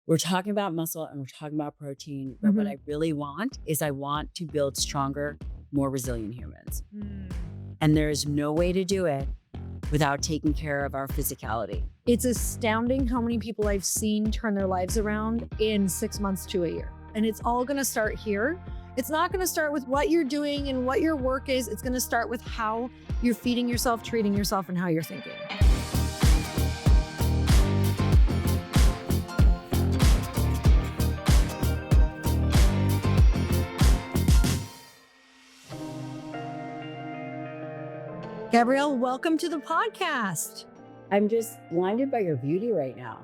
we're talking about muscle and we're talking about protein. But what I really want is I want to build stronger, more resilient humans. And there's no way to do it without taking care of our physicality. It's astounding how many people I've seen turn their lives around in 6 months to a year. And it's all going to start here. It's not going to start with what you're doing and what your work is. It's going to start with how you're feeding yourself, treating yourself, and how you're thinking. Gabrielle, welcome to the podcast. I'm just blinded by your beauty right now.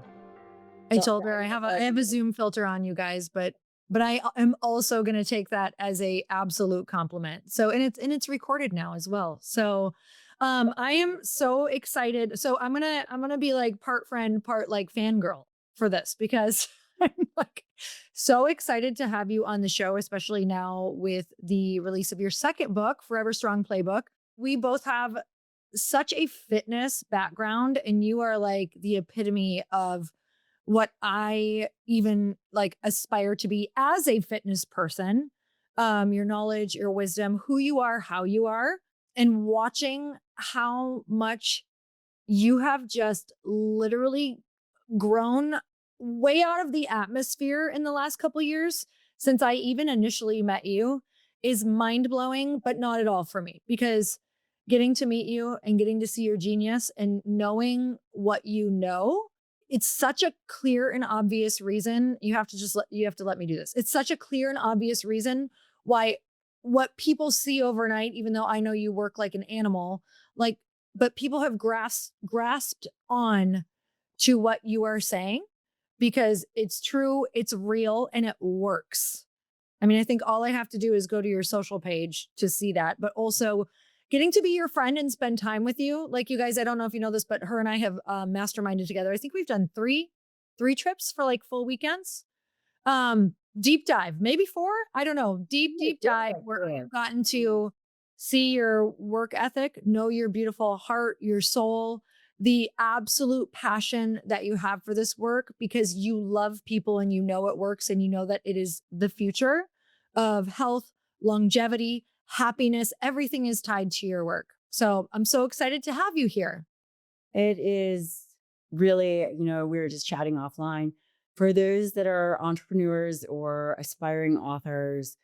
I told her I have a Zoom filter on, you guys, but I am also going to take that as a absolute compliment. So, and it's recorded now as well. So, I am so excited. So I'm going to be like part friend, part like fangirl for this, because I'm like so excited to have you on the show, especially now with the release of your second book, Forever Strong Playbook. We both have such a fitness background, and you are like the epitome of what I even like aspire to be as a fitness person. Your knowledge, your wisdom, who you are, how you are, and watching how much you have just literally grown way out of the atmosphere in the last couple of years since I even initially met you is mind blowing, but not at all for me, because getting to meet you and getting to see your genius and knowing what you know, it's such a clear and obvious reason. You have to let me do this. It's such a clear and obvious reason why what people see overnight, even though I know you work like an animal, like, but people have grasped on to what you are saying because it's true, it's real, and it works. I mean, I think all I have to do is go to your social page to see that, but also getting to be your friend and spend time with you. Like, you guys, I don't know if you know this, but her and I have masterminded together. I think we've done three trips for like full weekends. Deep dive, maybe 4. I don't know. Deep dive where I've gotten to see your work ethic, know your beautiful heart, your soul, the absolute passion that you have for this work, because you love people and you know it works and you know that it is the future of health, longevity, happiness. Everything is tied to your work. So I'm so excited to have you here. It is really, we were just chatting offline. For those that are entrepreneurs or aspiring authors,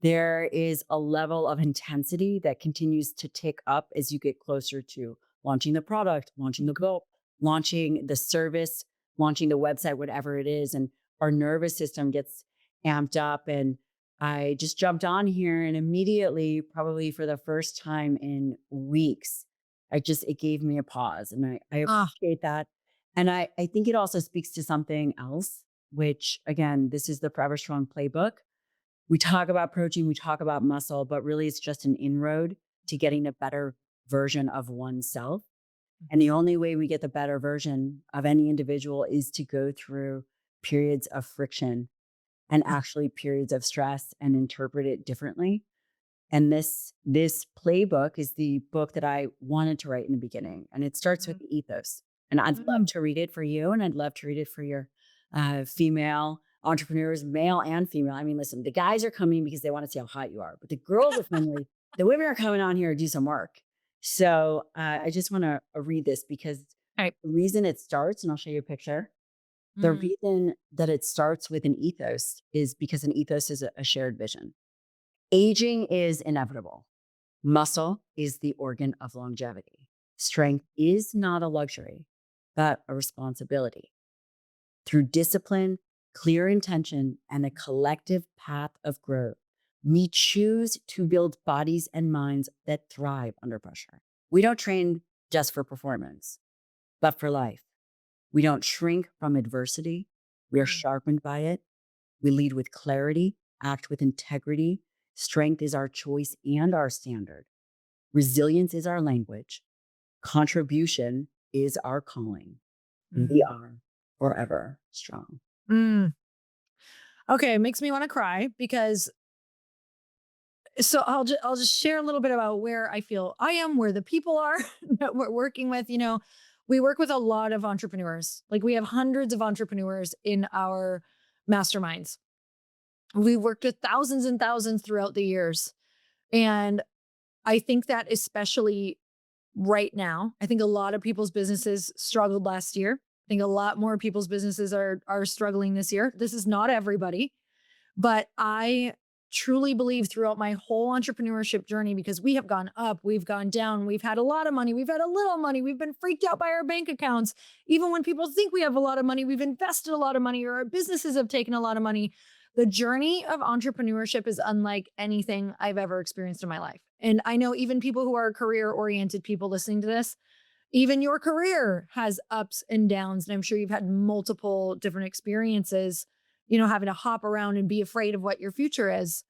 there is a level of intensity that continues to tick up as you get closer to launching the product, launching the book, launching the service, launching the website, whatever it is. And our nervous system gets amped up. And I just jumped on here, and immediately, probably for the first time in weeks, it gave me a pause, and I appreciate that. And I think it also speaks to something else, which again, this is the Forever Strong Playbook. We talk about protein, we talk about muscle, but really it's just an inroad to getting a better version of oneself. And the only way we get the better version of any individual is to go through periods of friction and actually periods of stress and interpret it differently. And this playbook is the book that I wanted to write in the beginning. And it starts with the ethos. And I'd love to read it for you, and I'd love to read it for your female entrepreneurs, male and female. I mean, listen, the guys are coming because they want to see how hot you are, but the girls are friendly. The women are coming on here to do some work. So I just want to read this because the reason it starts, and I'll show you a picture. The reason that it starts with an ethos is because an ethos is a shared vision. Aging is inevitable. Muscle is the organ of longevity. Strength is not a luxury, but a responsibility. Through discipline, clear intention, and a collective path of growth, we choose to build bodies and minds that thrive under pressure. We don't train just for performance, but for life. We don't shrink from adversity. We are sharpened by it. We lead with clarity, act with integrity. Strength is our choice and our standard. Resilience is our language. Contribution is our calling. We are forever strong. Okay, it makes me want to cry because I'll just share a little bit about where I feel I am, where the people are that we're working with. we work with a lot of entrepreneurs. Like we have hundreds of entrepreneurs in our masterminds. We worked with thousands and thousands throughout the years. And I think that especially right now, I think a lot of people's businesses struggled last year. I think a lot more people's businesses are struggling this year. This is not everybody, but I truly believe throughout my whole entrepreneurship journey, because we have gone up, we've gone down, we've had a lot of money, we've had a little money, we've been freaked out by our bank accounts. Even when people think we have a lot of money, we've invested a lot of money, or our businesses have taken a lot of money. The journey of entrepreneurship is unlike anything I've ever experienced in my life. And I know even people who are career oriented people listening to this, even your career has ups and downs. And I'm sure you've had multiple different experiences, having to hop around and be afraid of what your future is.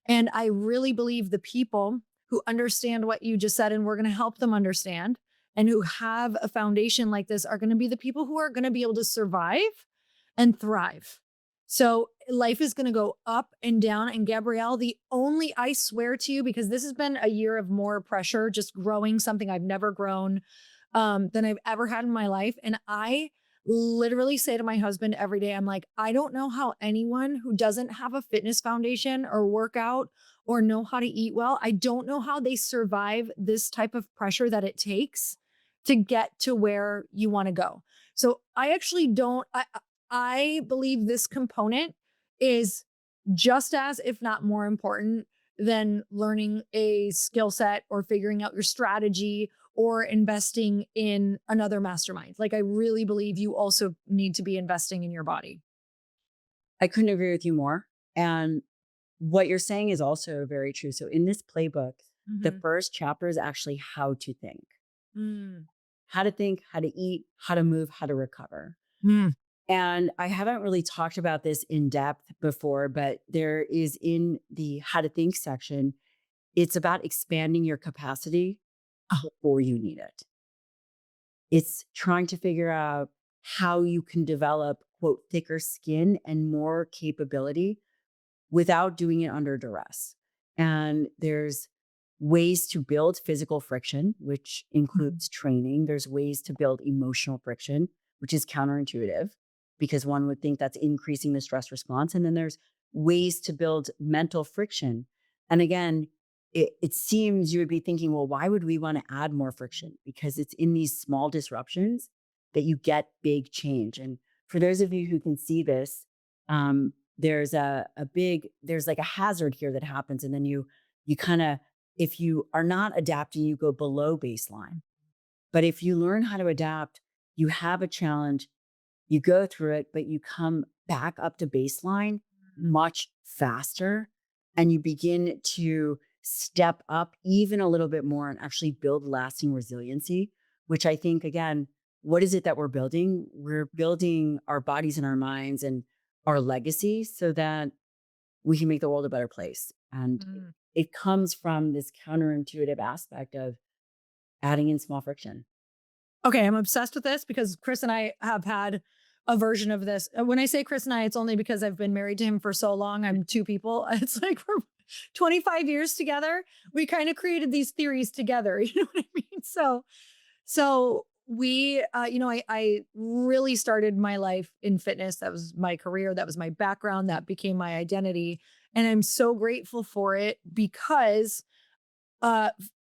And I really believe the people who understand what you just said, and we're going to help them understand, and who have a foundation like this are going to be the people who are going to be able to survive and thrive. So life is going to go up and down. And Gabrielle, I swear to you, because this has been a year of more pressure, just growing something I've never grown than I've ever had in my life. And I literally say to my husband every day, I'm like, I don't know how anyone who doesn't have a fitness foundation or workout or know how to eat well, I don't know how they survive this type of pressure that it takes to get to where you want to go. So I actually don't, I believe this component is just as, if not more important than learning a skill set or figuring out your strategy or investing in another mastermind. Like I really believe you also need to be investing in your body. I couldn't agree with you more. And what you're saying is also very true. So in this playbook, the Mhm. first chapter is actually how to think, Mm. how to think, how to eat, how to move, how to recover. Mm. And I haven't really talked about this in depth before, but there is in the how to think section, it's about expanding your capacity Oh. before you need it. It's trying to figure out how you can develop, quote, thicker skin and more capability without doing it under duress. And there's ways to build physical friction, which Mhm. includes training. There's ways to build emotional friction, which is counterintuitive because one would think that's increasing the stress response. And then there's ways to build mental friction. And again, it seems you would be thinking, well, why would we want to add more friction? Because it's in these small disruptions that you get big change. And for those of you who can see this, there's there's like a hazard here that happens. And then you kind of, if you are not adapting, you go below baseline. But if you learn how to adapt, you have a challenge, you go through it, but you come back up to baseline much faster and you begin to step up even a little bit more and actually build lasting resiliency, which I think, again, what is it that we're building? We're building our bodies and our minds and our legacy so that we can make the world a better place. And Mm. it comes from this counterintuitive aspect of adding in small friction. Okay, I'm obsessed with this because Chris and I have had a version of this. When I say Chris and I, it's only because I've been married to him for so long. I'm two people. It's like we're 25 years together. We kind of created these theories together. You know what I mean? So we, I really started my life in fitness. That was my career. That was my background. That became my identity. And I'm so grateful for it because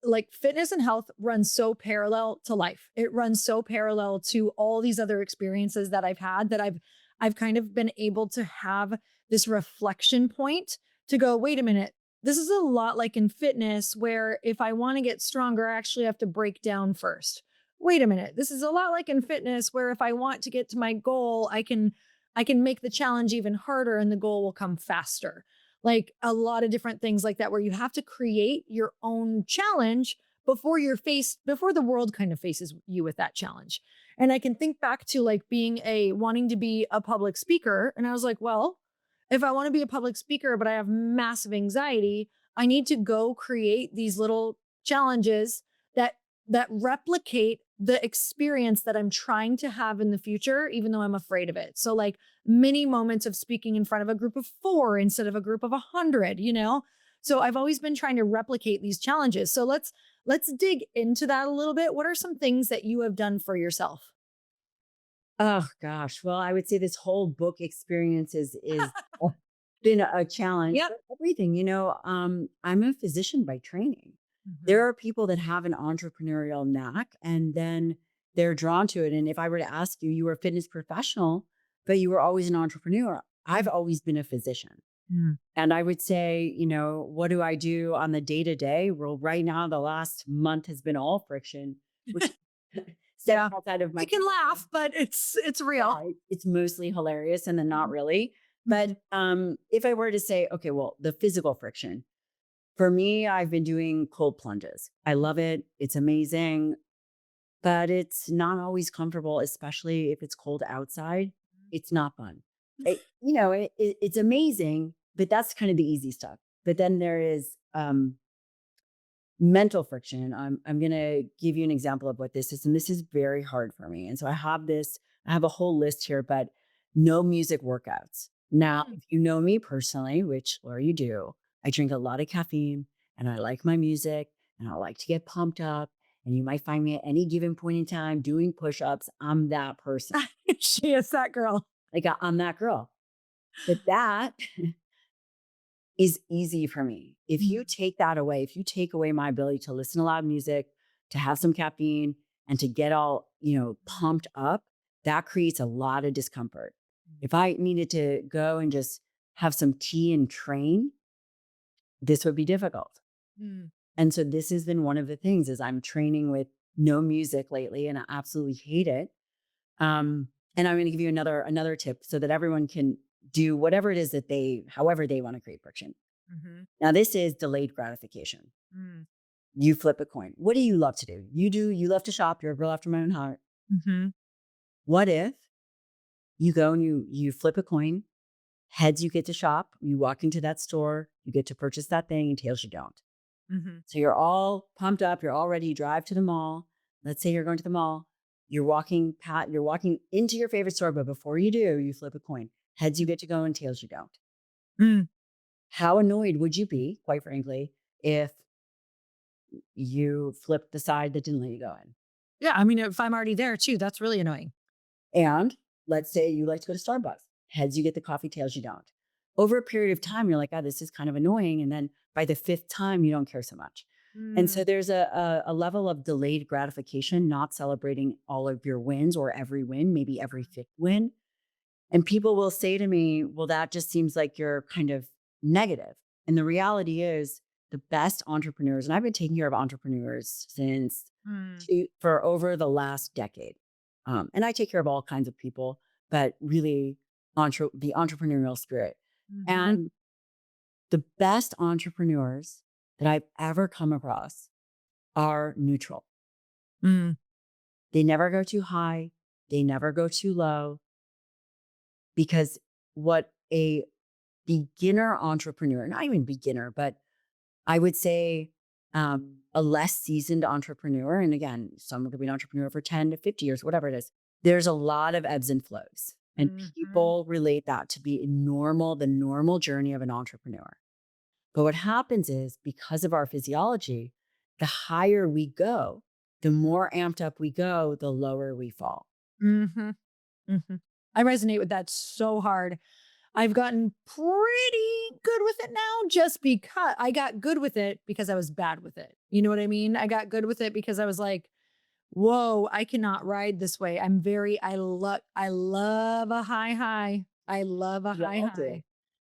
like fitness and health runs so parallel to life. It runs so parallel to all these other experiences that I've had that I've kind of been able to have this reflection point to go, wait a minute, this is a lot like in fitness where if I want to get stronger, I actually have to break down first. Wait a minute, this is a lot like in fitness where if I want to get to my goal, I can make the challenge even harder and the goal will come faster. Like a lot of different things like that, where you have to create your own challenge before the world kind of faces you with that challenge. And I can think back to like wanting to be a public speaker. And I was like, well, if I want to be a public speaker, but I have massive anxiety, I need to go create these little challenges that that replicate the experience that I'm trying to have in the future, even though I'm afraid of it. So like many moments of speaking in front of a group of 4 instead of a group of 100. So I've always been trying to replicate these challenges. So let's dig into that a little bit. What are some things that you have done for yourself? Oh gosh. Well, I would say this whole book experience is been a challenge. Yep. But everything, I'm a physician by training. There Mhm. are people that have an entrepreneurial knack and then they're drawn to it. And if I were to ask you, you were a fitness professional, but you were always an entrepreneur. I've always been a physician. Mm. And I would say, what do I do on the day to day? Well, right now, the last month has been all friction, which steps Yeah. outside of We my can comfort zone. laugh, but it's real. Yeah, it's mostly hilarious and then not Mhm. really. Mhm. But if I were to say, okay, well, the physical friction for me, I've been doing cold plunges. I love it. It's amazing, but it's not always comfortable, especially if it's cold outside. It's not fun. It's amazing, but that's kind of the easy stuff. But then there is mental friction. I'm going to give you an example of what this is. And this is very hard for me. And so I have a whole list here, but no music workouts. Now, Mm. if you know me personally, which, Laura, you do, I drink a lot of caffeine and I like my music and I like to get pumped up. And you might find me at any given point in time doing push ups. I'm that person. She is that girl. Like I'm that girl. But that is easy for me. If you Mm. take that away, if you take away my ability to listen to loud music, to have some caffeine, and to get all, pumped up, that creates a lot of discomfort. If I needed to go and just have some tea and train, this would be difficult. Mm. And so this has been one of the things is I'm training with no music lately and I absolutely hate it. And I'm going to give you another tip so that everyone can do whatever it is that however they want to create friction. Mhm. Now, this is delayed gratification. Mm. You flip a coin. What do you love to do? You love to shop. You're a girl after my own heart. Mhm. What if you go and you flip a coin? Heads, you get to shop. You walk into that store. You get to purchase that thing, and tails, you don't. Mhm. So you're all pumped up. You're all ready. You drive to the mall. Let's say you're going to the mall. You're walking into your favorite store, but before you do, you flip a coin. Heads, you get to go, and tails, you don't. Mm. How annoyed would you be, quite frankly, if you flipped the side that didn't let you go in? Yeah, I mean, if I'm already there too, that's really annoying. And let's say you like to go to Starbucks. Heads, you get the coffee, tails, you don't. Over a period of time, you're like, oh, this is kind of annoying. And then by the fifth time, you don't care so much. And so Mm. there's a level of delayed gratification, not celebrating all of your wins or every win, maybe every fifth win. And people will say to me, well, that just seems like you're kind of negative. And the reality is, the best entrepreneurs, and I've been taking care of entrepreneurs Mm. for over the last decade. And I take care of all kinds of people, but really the entrepreneurial spirit. Mhm. And the best entrepreneurs that I've ever come across are neutral. Mm. They never go too high, they never go too low, because what a beginner entrepreneur, not even beginner, but I would say a less seasoned entrepreneur, and again, someone could be an entrepreneur for 10 to 50 years, whatever it is, there's a lot of ebbs and flows. And Mhm. people relate that to be the normal journey of an entrepreneur. But what happens is because of our physiology, the higher we go, the more amped up we go, the lower we fall. Mhm. Mhm. I resonate with that so hard. I've gotten pretty good with it now just because I got good with it because I was bad with it. You know what I mean? I got good with it because I was like, "Whoa, I cannot ride this way." I love a high high. I love a We high all do. high.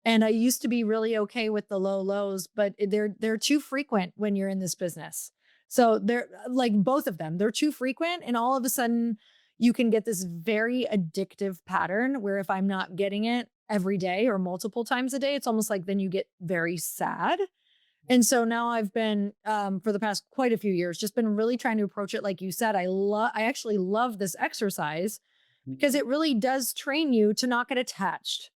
And I used to be really okay with the low lows, but they're too frequent when you're in this business. So they're like both of them, they're too frequent. And all of a sudden, you can get this very addictive pattern where if I'm not getting it every day or multiple times a day, it's almost like then you get very sad. And so now I've been for the past quite a few years, just been really trying to approach it like you said. I actually love this exercise because Mhm. it really does train you to not get attached.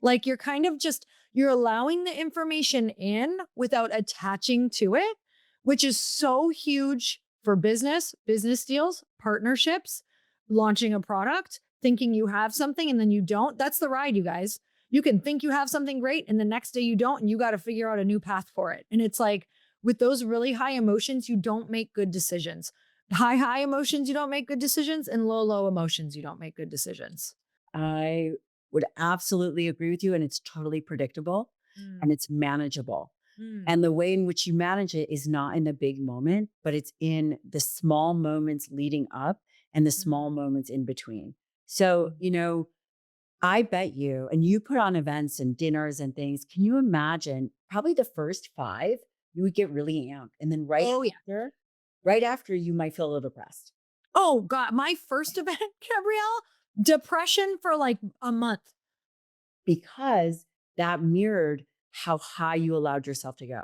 Like you're kind of just you're allowing the information in without attaching to it, which is so huge for business deals, partnerships, launching a product, thinking you have something and then you don't. That's the ride, you guys. You can think you have something great and the next day you don't and you got to figure out a new path for it. And it's like with those really high emotions, you don't make good decisions. High emotions, you don't make good decisions, and low emotions, you don't make good decisions. I would absolutely agree with you. And it's totally predictable and Mm, it's manageable. mm, And the way in which you manage it is not in the big moment, but it's in the small moments leading up and the small mm, moments in between. So, mm. I bet you, and you put on events and dinners and things. Can you imagine probably the first five, you would get really amped. And then Oh, yeah. right after, you might feel a little depressed Oh, God. My first event, Gabrielle, depression for like a month. because that mirrored how high you allowed yourself to go.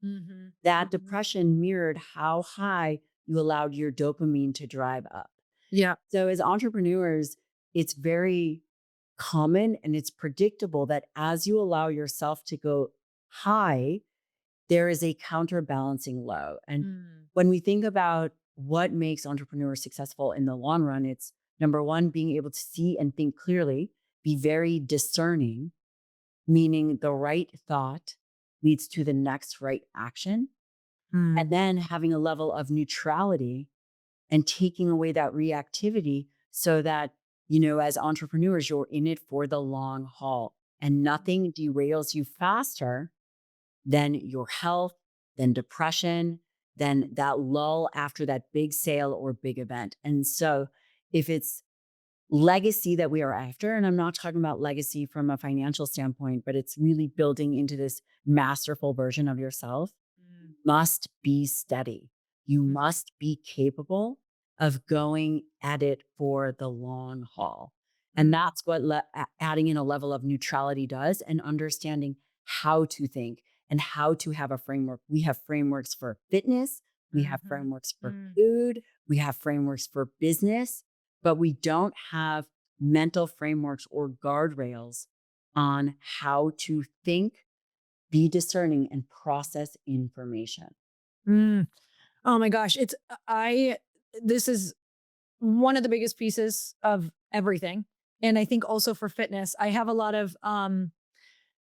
Mhm, That mhm. depression mirrored how high you allowed your dopamine to drive up. Yeah. So, as entrepreneurs, it's very common and it's predictable that as you allow yourself to go high, there is a counterbalancing low. And Mm, when we think about what makes entrepreneurs successful in the long run, it's number one, being able to see and think clearly, be very discerning, meaning the right thought leads to the next right action. And mm, then having a level of neutrality and taking away that reactivity so that, as entrepreneurs, you're in it for the long haul and nothing derails you faster than your health, than depression, than that lull after that big sale or big event. And so, if it's legacy that we are after, and I'm not talking about legacy from a financial standpoint, but it's really building into this masterful version of yourself, mm, must be steady. You mm, must be capable of going at it for the long haul. And mm, that's what adding in a level of neutrality does, and understanding how to think and how to have a framework. We have frameworks for fitness, we have mhm, frameworks for mm, food, we have frameworks for business, but we don't have mental frameworks or guardrails on how to think, be discerning, and process information. mm. Oh my gosh, I this is one of the biggest pieces of everything. And I think also for fitness, I have a lot of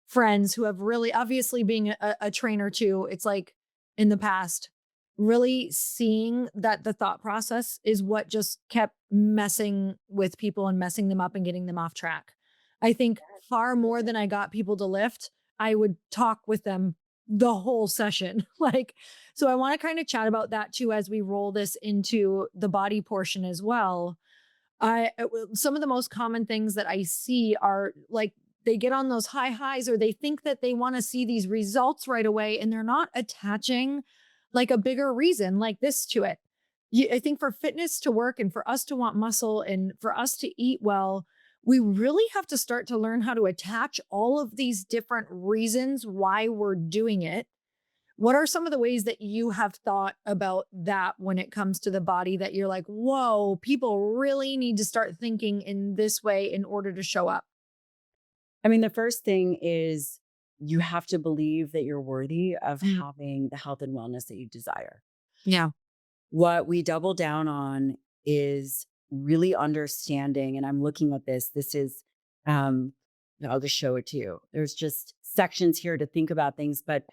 friends who have really obviously being a trainer too. It's like in the past, really seeing that the thought process is what just kept messing with people and messing them up and getting them off track. I think far more than I got people to lift, I would talk with them the whole session. Like, so I want to kind of chat about that too as we roll this into the body portion as well. Some of the most common things that I see are like they get on those high highs or they think that they want to see these results right away and they're not attaching like a bigger reason like this to it. I think for fitness to work and for us to want muscle and for us to eat well, we really have to start to learn how to attach all of these different reasons why we're doing it. What are some of the ways that you have thought about that when it comes to the body that you're like, whoa, people really need to start thinking in this way in order to show up? I mean, the first thing is you have to believe that you're worthy of Mm, having the health and wellness that you desire. yeah. What we double down on is really understanding, and I'm looking at this. This is, um, I'll just show it to you. There's just sections here to think about things, but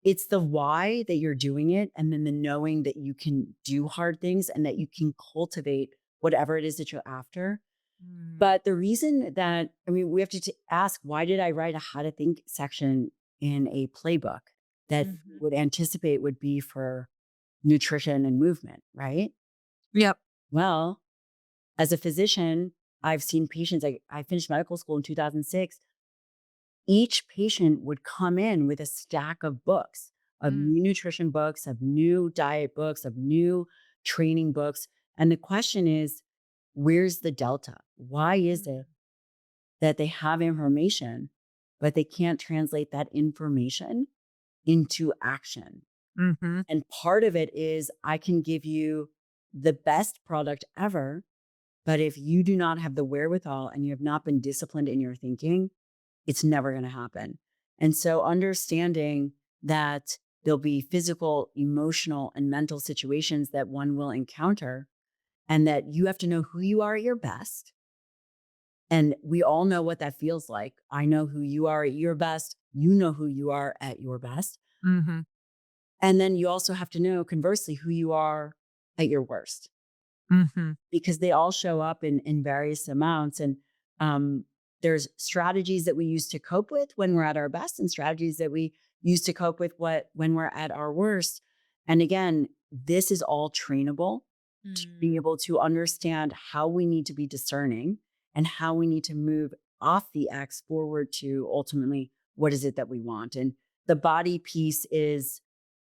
it's the why that you're doing it, and then the knowing that you can do hard things and that you can cultivate whatever it is that you're after. Mm, But the reason that, I mean, we have to ask, why did I write a how to think section in a playbook that mhm. would anticipate would be for nutrition and movement, right? Yep. Well, as a physician, I've seen patients, I finished medical school in 2006. Each patient would come in with a stack of books, of Mm, new nutrition books, of new diet books, of new training books. And the question is, where's the delta? Why is mm, it that they have information, but they can't translate that information into action? mhm, And part of it is I can give you the best product ever, but if you do not have the wherewithal and you have not been disciplined in your thinking, it's never going to happen. And so understanding that there'll be physical, emotional, and mental situations that one will encounter, and that you have to know who you are at your best. And we all know what that feels like. I know who you are at your best. You know who you are at your best. mhm. And then you also have to know, conversely, who you are at your worst, Mhm. because they all show up in various amounts. And um, there's strategies that we use to cope with when we're at our best, and strategies that we use to cope with when we're at our worst. And again, this is all trainable to be Mm. able to understand how we need to be discerning and how we need to move off the X forward to ultimately what is it that we want. And the body piece is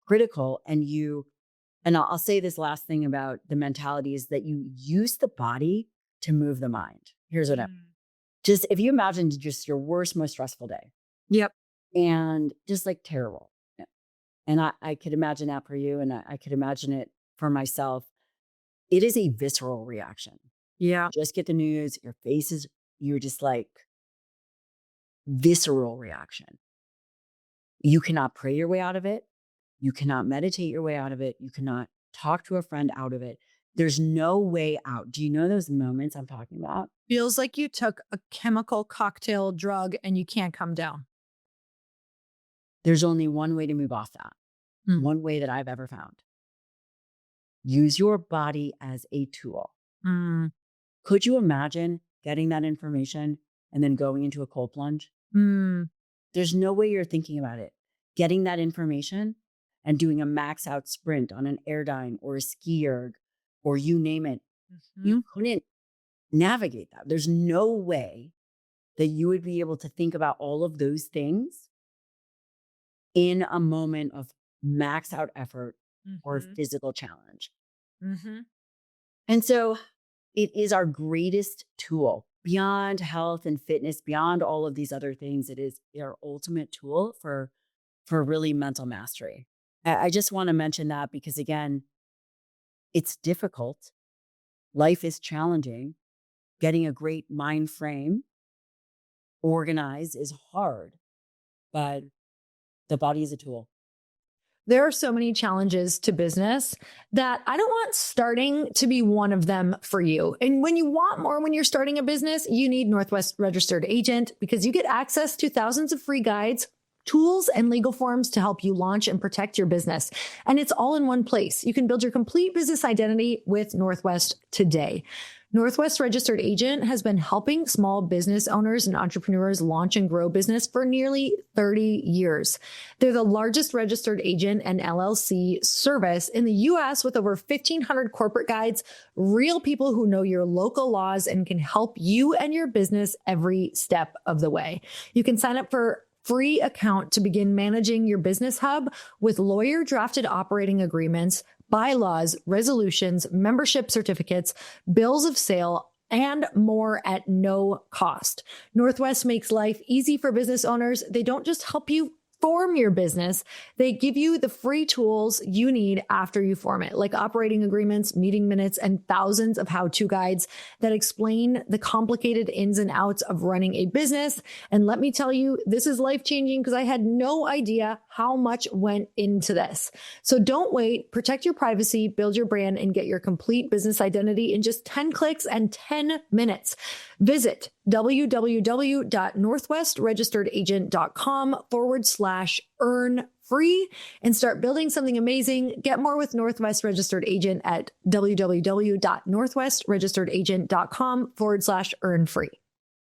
critical. And I'll say this last thing about the mentality is that you use the body to move the mind. Here's what I Mm. just if you imagine just your worst, most stressful day Yep. and just like terrible. And I could imagine that for you, and I could imagine it for myself. It is a visceral reaction. Yeah. Just get the news, your face is, you're just like visceral reaction. You cannot pray your way out of it. You cannot meditate your way out of it. You cannot talk to a friend out of it. There's no way out. Do you know those moments I'm talking about? Feels like you took a chemical cocktail drug and you can't come down. There's only one way to move off that. Mm. One way that I've ever found. Use your body as a tool. Mm. Could you imagine getting that information and then going into a cold plunge? Mm. There's no way you're thinking about it. Getting that information and doing a max out sprint on an airdyne or a ski erg or you name it, you Mhm. couldn't navigate that. There's no way that you would be able to think about all of those things in a moment of max out effort or Mhm. physical challenge. Mhm. And so it is our greatest tool beyond health and fitness, beyond all of these other things. It is our ultimate tool for really mental mastery. I just want to mention that because again, it's difficult. Life is challenging. Getting a great mind frame organized is hard, but the body is a tool. There are so many challenges to business that I don't want starting to be one of them for you. And when you want more when you're starting a business, you need Northwest Registered Agent because you get access to thousands of free guides, tools, and legal forms to help you launch and protect your business. And it's all in one place. You can build your complete business identity with Northwest today. Northwest Registered Agent has been helping small business owners and entrepreneurs launch and grow business for nearly 30 years. They're the largest registered agent and LLC service in the US with over 1,500 corporate guides, real people who know your local laws and can help you and your business every step of the way. You can sign up for free account to begin managing your business hub with lawyer drafted operating agreements, bylaws, resolutions, membership certificates, bills of sale, and more at no cost. Northwest makes life easy for business owners. They don't just help you form your business, they give you the free tools you need after you form it, like operating agreements, meeting minutes, and thousands of how-to guides that explain the complicated ins and outs of running a business. And let me tell you, this is life-changing because I had no idea how much went into this. So don't wait, protect your privacy, build your brand, and get your complete business identity in just 10 clicks and 10 minutes. Visit www.northwestregisteredagent.com/earn free and start building something amazing. Get more with Northwest Registered Agent at www.northwestregisteredagent.com/earn free.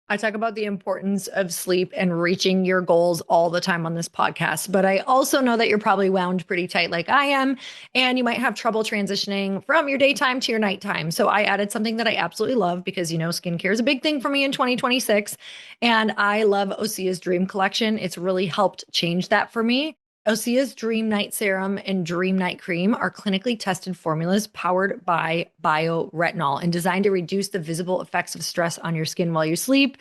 I talk about the importance of sleep and reaching your goals all the time on this podcast, but I also know that you're probably wound pretty tight like I am, and you might have trouble transitioning from your daytime to your nighttime. So I added something that I absolutely love because, skincare is a big thing for me in 2026, and I love Osea's Dream Collection. It's really helped change that for me. Osea's Dream Night Serum and Dream Night Cream are clinically tested formulas powered by bioretinol and designed to reduce the visible effects of stress on your skin while you sleep.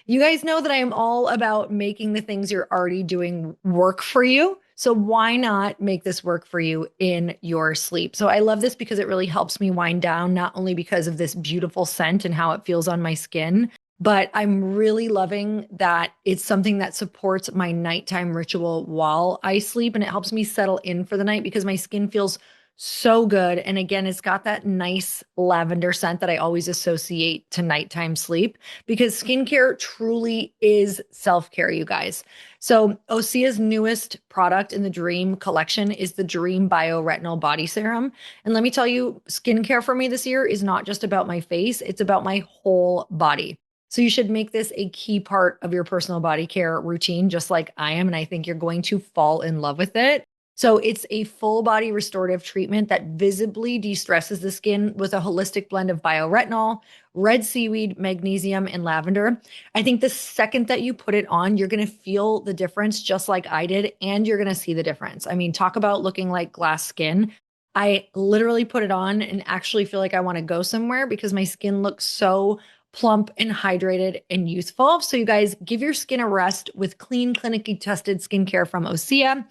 You guys know that I am all about making the things you're already doing work for you. So why not make this work for you in your sleep? So I love this because it really helps me wind down, not only because of this beautiful scent and how it feels on my skin, but I'm really loving that it's something that supports my nighttime ritual while I sleep. And it helps me settle in for the night because my skin feels So good. And again, it's got that nice lavender scent that I always associate to nighttime sleep because skincare truly is self care, you guys. So, Osea's newest product in the Dream collection is the Dream Bio Retinol Body Serum. And let me tell you, skincare for me this year is not just about my face, it's about my whole body. So, you should make this a key part of your personal body care routine, just like I am. And I think you're going to fall in love with it. So it's a full body restorative treatment that visibly de-stresses the skin with a holistic blend of bioretinol, red seaweed, magnesium, and lavender. I think the second that you put it on, you're going to feel the difference just like I did, and you're going to see the difference. I mean, talk about looking like glass skin. I literally put it on and actually feel like I want to go somewhere because my skin looks so plump and hydrated and youthful. So you guys give your skin a rest with clean, clinically tested skincare from Osea.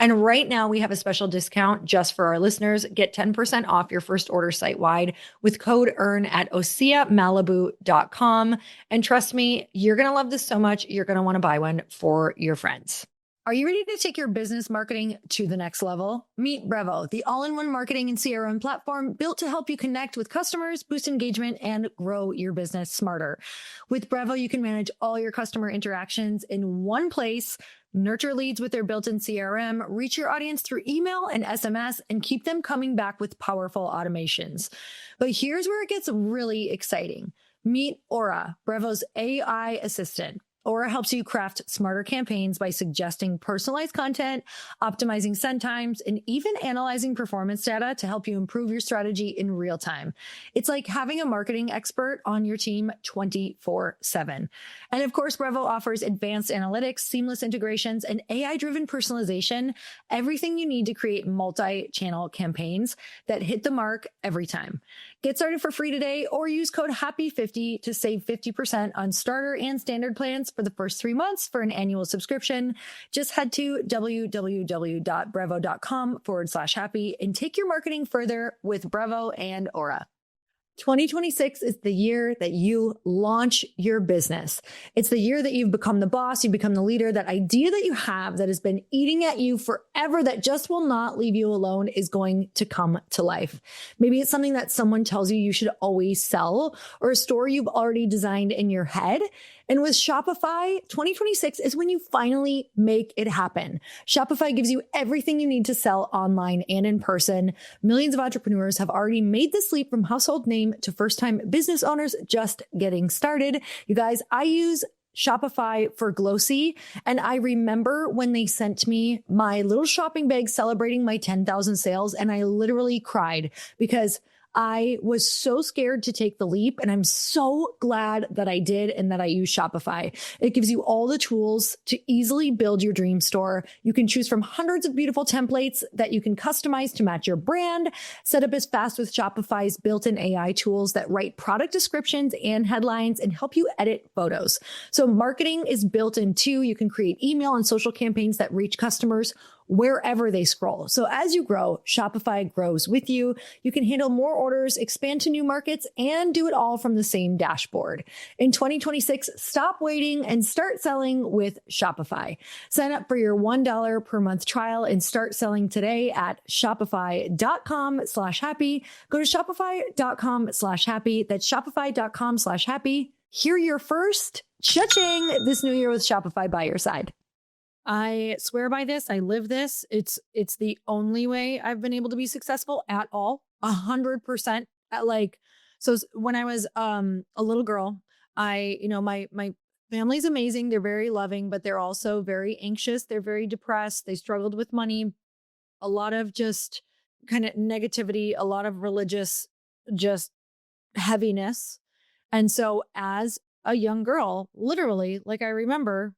And right now we have a special discount just for our listeners. Get 10% off your first order site wide with code EARN at oseamalibu.com. And trust me, you're going to love this so much. You're going to want to buy one for your friends. Are you ready to take your business marketing to the next level? Meet Brevo, the all-in-one marketing and CRM platform built to help you connect with customers, boost engagement, and grow your business smarter. With Brevo, you can manage all your customer interactions in one place, nurture leads with their built-in CRM, reach your audience through email and SMS, and keep them coming back with powerful automations. But here's where it gets really exciting. Meet Aura, Brevo's AI assistant. Aura helps you craft smarter campaigns by suggesting personalized content, optimizing send times, and even analyzing performance data to help you improve your strategy in real time. It's like having a marketing expert on your team 24/7. And of course, Brevo offers advanced analytics, seamless integrations, and AI-driven personalization, everything you need to create multi-channel campaigns that hit the mark every time. Get started for free today or use code HAPPY50 to save 50% on starter and standard plans for the first 3 months for an annual subscription. Just head to www.brevo.com/happy and take your marketing further with Brevo and Aura. 2026 is the year that you launch your business. It's the year that you've become the boss, you become the leader. That idea that you have that has been eating at you forever, that just will not leave you alone, is going to come to life. Maybe it's something that someone tells you should always sell, or a store you've already designed in your head. And with Shopify, 2026 is when you finally make it happen. Shopify gives you everything you need to sell online and in person. Millions of entrepreneurs have already made this leap from household name to first-time business owners just getting started. You guys, I use Shopify for Glossy. And I remember when they sent me my little shopping bag celebrating my 10,000 sales, and I literally cried because I was so scared to take the leap, and I'm so glad that I did and that I use Shopify. It gives you all the tools to easily build your dream store. You can choose from hundreds of beautiful templates that you can customize to match your brand. Setup is fast with Shopify's built-in AI tools that write product descriptions and headlines and help you edit photos. So marketing is built in too. You can create email and social campaigns that reach customers wherever they scroll. So as you grow, Shopify grows with you. You can handle more orders, expand to new markets, and do it all from the same dashboard. In 2026, stop waiting and start selling with Shopify. Sign up for your $1 per month trial and start selling today at shopify.com/happy. Go to shopify.com/happy. That's shopify.com/happy. Hear your first cha-ching this new year with Shopify by your side. I swear by this. I live this. It's the only way I've been able to be successful at all. 100%. So when I was a little girl, my family's amazing. They're very loving, but they're also very anxious. They're very depressed. They struggled with money, a lot of just kind of negativity, a lot of religious just heaviness. And so as a young girl, literally, I remember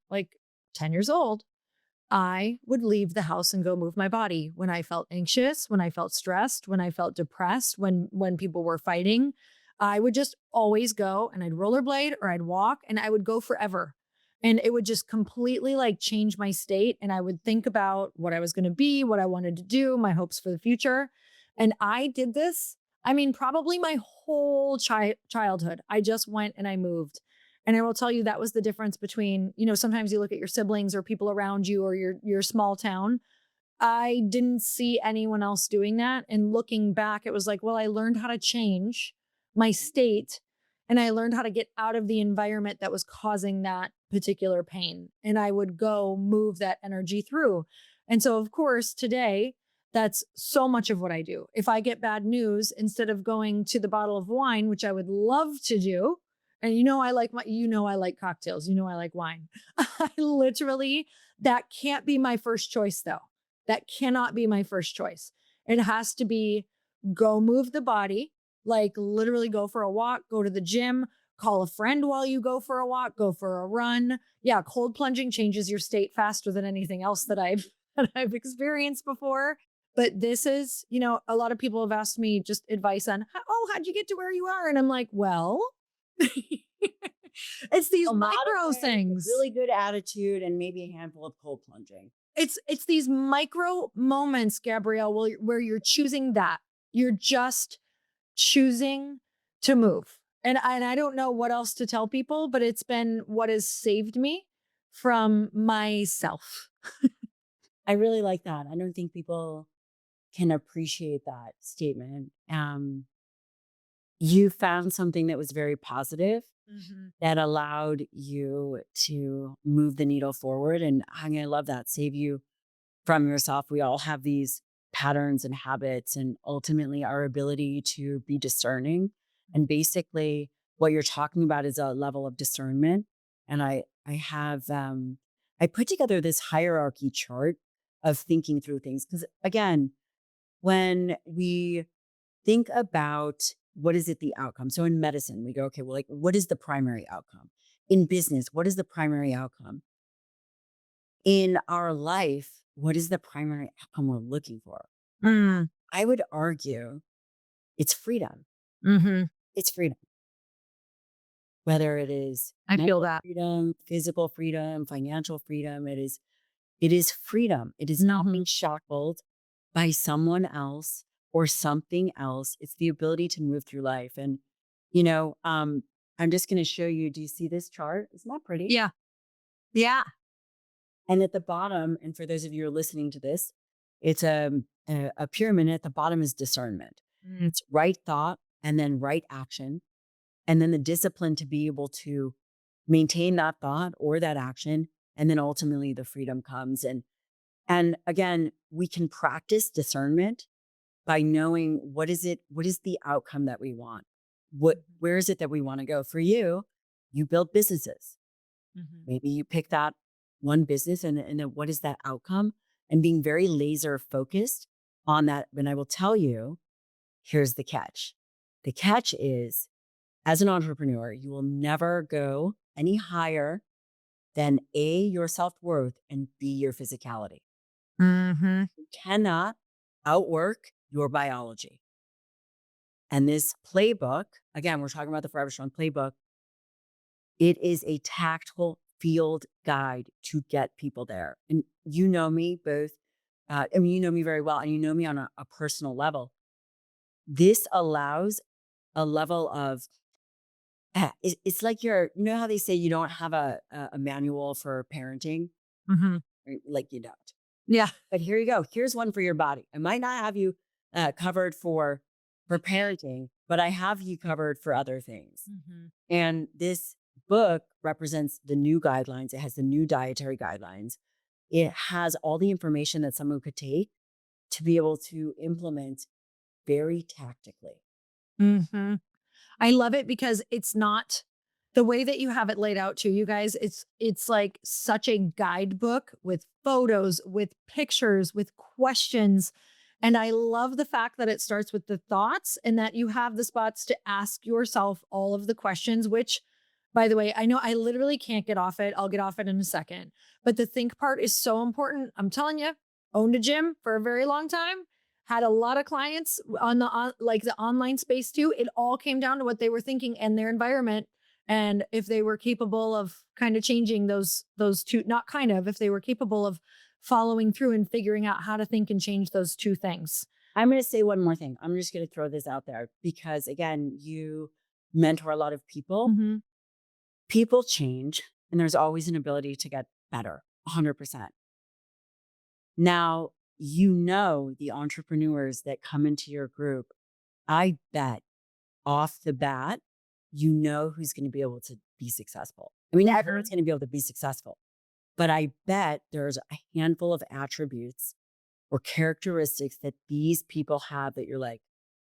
10 years old, I would leave the house and go move my body when I felt anxious, when I felt stressed, when I felt depressed, when people were fighting. I would just always go, and I'd rollerblade or I'd walk, and I would go forever. And it would just completely change my state. And I would think about what I was going to be, what I wanted to do, my hopes for the future. And I did this, probably my whole childhood. I just went and I moved. And I will tell you, that was the difference between, sometimes you look at your siblings or people around you or your small town. I didn't see anyone else doing that. And looking back, it was like, well, I learned how to change my state and I learned how to get out of the environment that was causing that particular pain. And I would go move that energy through. And so, of course, today, that's so much of what I do. If I get bad news, instead of going to the bottle of wine, which I would love to do, and I like cocktails, I like wine. I literally, that can't be my first choice though. That cannot be my first choice. It has to be go move the body, like literally go for a walk, go to the gym, call a friend while you go for a walk, go for a run. Yeah, cold plunging changes your state faster than anything else that I've that I've experienced before. But this is, a lot of people have asked me just advice on, how'd you get to where you are? And I'm like, well, it's these A micro moderate, a things. really good attitude, and maybe a handful of cold plunging. It's these micro moments, Gabrielle, where you're choosing that. You're just choosing to move. And I don't know what else to tell people, but it's been what has saved me from myself. I really like that. I don't think people can appreciate that statement. You found something that was very positive Mhm. that allowed you to move the needle forward. And I love that. Save you from yourself. We all have these patterns and habits, and ultimately our ability to be discerning. And basically, what you're talking about is a level of discernment. And I put together this hierarchy chart of thinking through things because, again, when we think about what is it the outcome. So in medicine, we go, okay, well, like, what is the primary outcome? In business, what is the primary outcome? In our life, what is the primary outcome we're looking for? Mm, I would argue it's freedom. mhm. It's freedom, whether it is I feel mental that. freedom, physical freedom, financial freedom. It is freedom. It is not being Mhm. shackled by someone else or something else. It's the ability to move through life. And, you know, um, I'm just going to show you. Do you see this chart? Isn't that pretty? Yeah. Yeah. And at the bottom, and for those of you who are listening to this, it's a pyramid. And at the bottom is discernment. Mm, It's right thought and then right action. And then the discipline to be able to maintain that thought or that action. And then ultimately the freedom comes. And again, we can practice discernment by knowing what is the outcome that we want? mhm, Where is it that we want to go? For you, you build businesses. mhm. Maybe you pick that one business and then what is that outcome? And being very laser focused on that. And I will tell you, here's the catch. The catch is as an entrepreneur, you will never go any higher than A, your self worth, and B, your physicality. Mhm. You cannot outwork your biology. And this playbook, again, we're talking about the Forever Strong Playbook, it is a tactical field guide to get people there. And you know me both. You know me very well, and you know me on a personal level. This allows a level of, it's like you know how they say you don't have a manual for parenting? Mhm. Right? Like you don't. Yeah. But here you go. Here's one for your body. I might not have you covered for parenting, but I have you covered for other things. Mhm. And this book represents the new guidelines. It has the new dietary guidelines. It has all the information that someone could take to be able to implement very tactically. Mhm. I love it because it's not the way that you have it laid out to you guys. It's like such a guidebook with photos, with pictures, with questions. And I love the fact that it starts with the thoughts and that you have the spots to ask yourself all of the questions, which by the way, I know I literally can't get off it. I'll get off it in a second. But the think part is so important. I'm telling you, owned a gym for a very long time, had a lot of clients like the online space too. It all came down to what they were thinking and their environment, and if they were capable of kind of changing those two, not kind of, if they were capable of following through and figuring out how to think and change those two things. I'm going to say one more thing. I'm just going to throw this out there because, again, you mentor a lot of people. Mhm. People change, and there's always an ability to get better, 100%. Now, the entrepreneurs that come into your group, I bet off the bat, who's going to be able to be successful. I mean, everyone's Mhm. going to be able to be successful, but I bet there's a handful of attributes or characteristics that these people have that you're like,